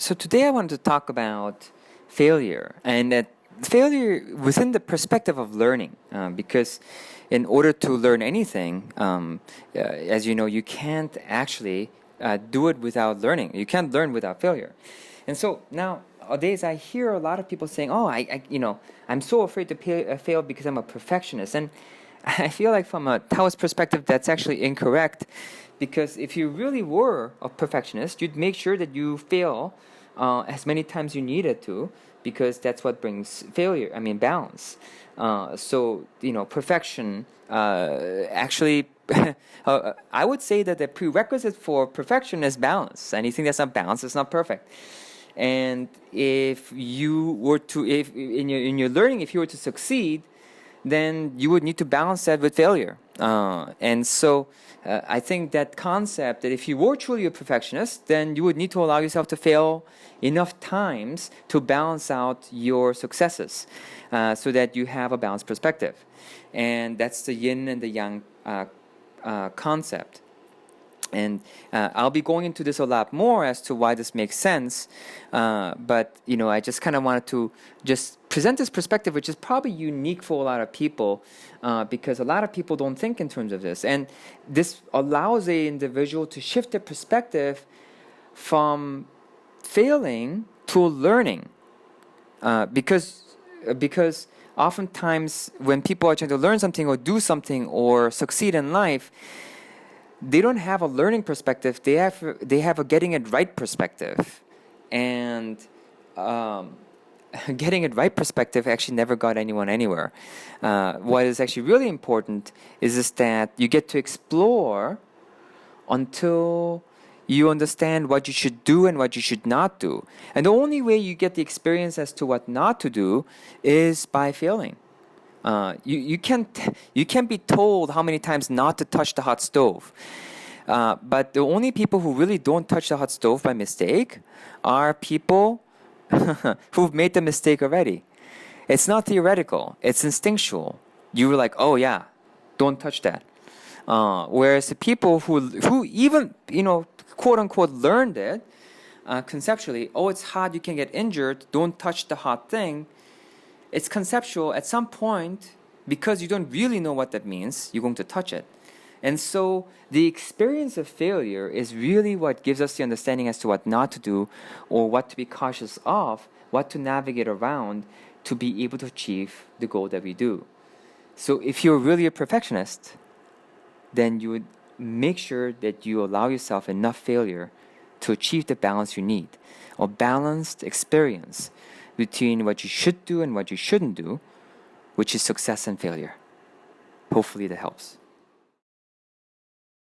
So today I wanted to talk about failure and that failure within the perspective of learning, because in order to learn anything, as you know, you can't actually do it without learning. You can't learn without failure. And so nowadays I hear a lot of people saying, "Oh, I'm so afraid to fail because I'm a perfectionist." And I feel like from a Taoist perspective, that's actually incorrect, because if you really were a perfectionist, you'd make sure that you fail as many times you needed to, because that's what brings balance. Perfection actually, I would say that the prerequisite for perfection is balance. Anything that's not balanced is not perfect. And if in your learning, if you were to succeed, then you would need to balance that with failure. I think that concept that if you were truly a perfectionist, then you would need to allow yourself to fail enough times to balance out your successes, so that you have a balanced perspective. And that's the yin and the yang concept. And I'll be going into this a lot more as to why this makes sense. But I just kind of wanted to just present this perspective, which is probably unique for a lot of people, because a lot of people don't think in terms of this. And this allows an individual to shift their perspective from failing to learning. Because oftentimes when people are trying to learn something or do something or succeed in life, they don't have a learning perspective. They have a getting it right perspective, and getting it right perspective actually never got anyone anywhere. What is actually really important is that you get to explore until you understand what you should do and what you should not do. And the only way you get the experience as to what not to do is by failing. You can't be told how many times not to touch the hot stove. But the only people who really don't touch the hot stove by mistake are people who've made the mistake already. It's not theoretical. It's instinctual. You were like, "Oh yeah, don't touch that." Whereas the people who even quote unquote learned it conceptually, "Oh, it's hot. You can get injured. Don't touch the hot thing." It's conceptual. At some point, because you don't really know what that means, you're going to touch it. And so the experience of failure is really what gives us the understanding as to what not to do, or what to be cautious of, what to navigate around to be able to achieve the goal that we do. So if you're really a perfectionist, then you would make sure that you allow yourself enough failure to achieve the balance you need, a balanced experience between what you should do and what you shouldn't do, which is success and failure. Hopefully that helps.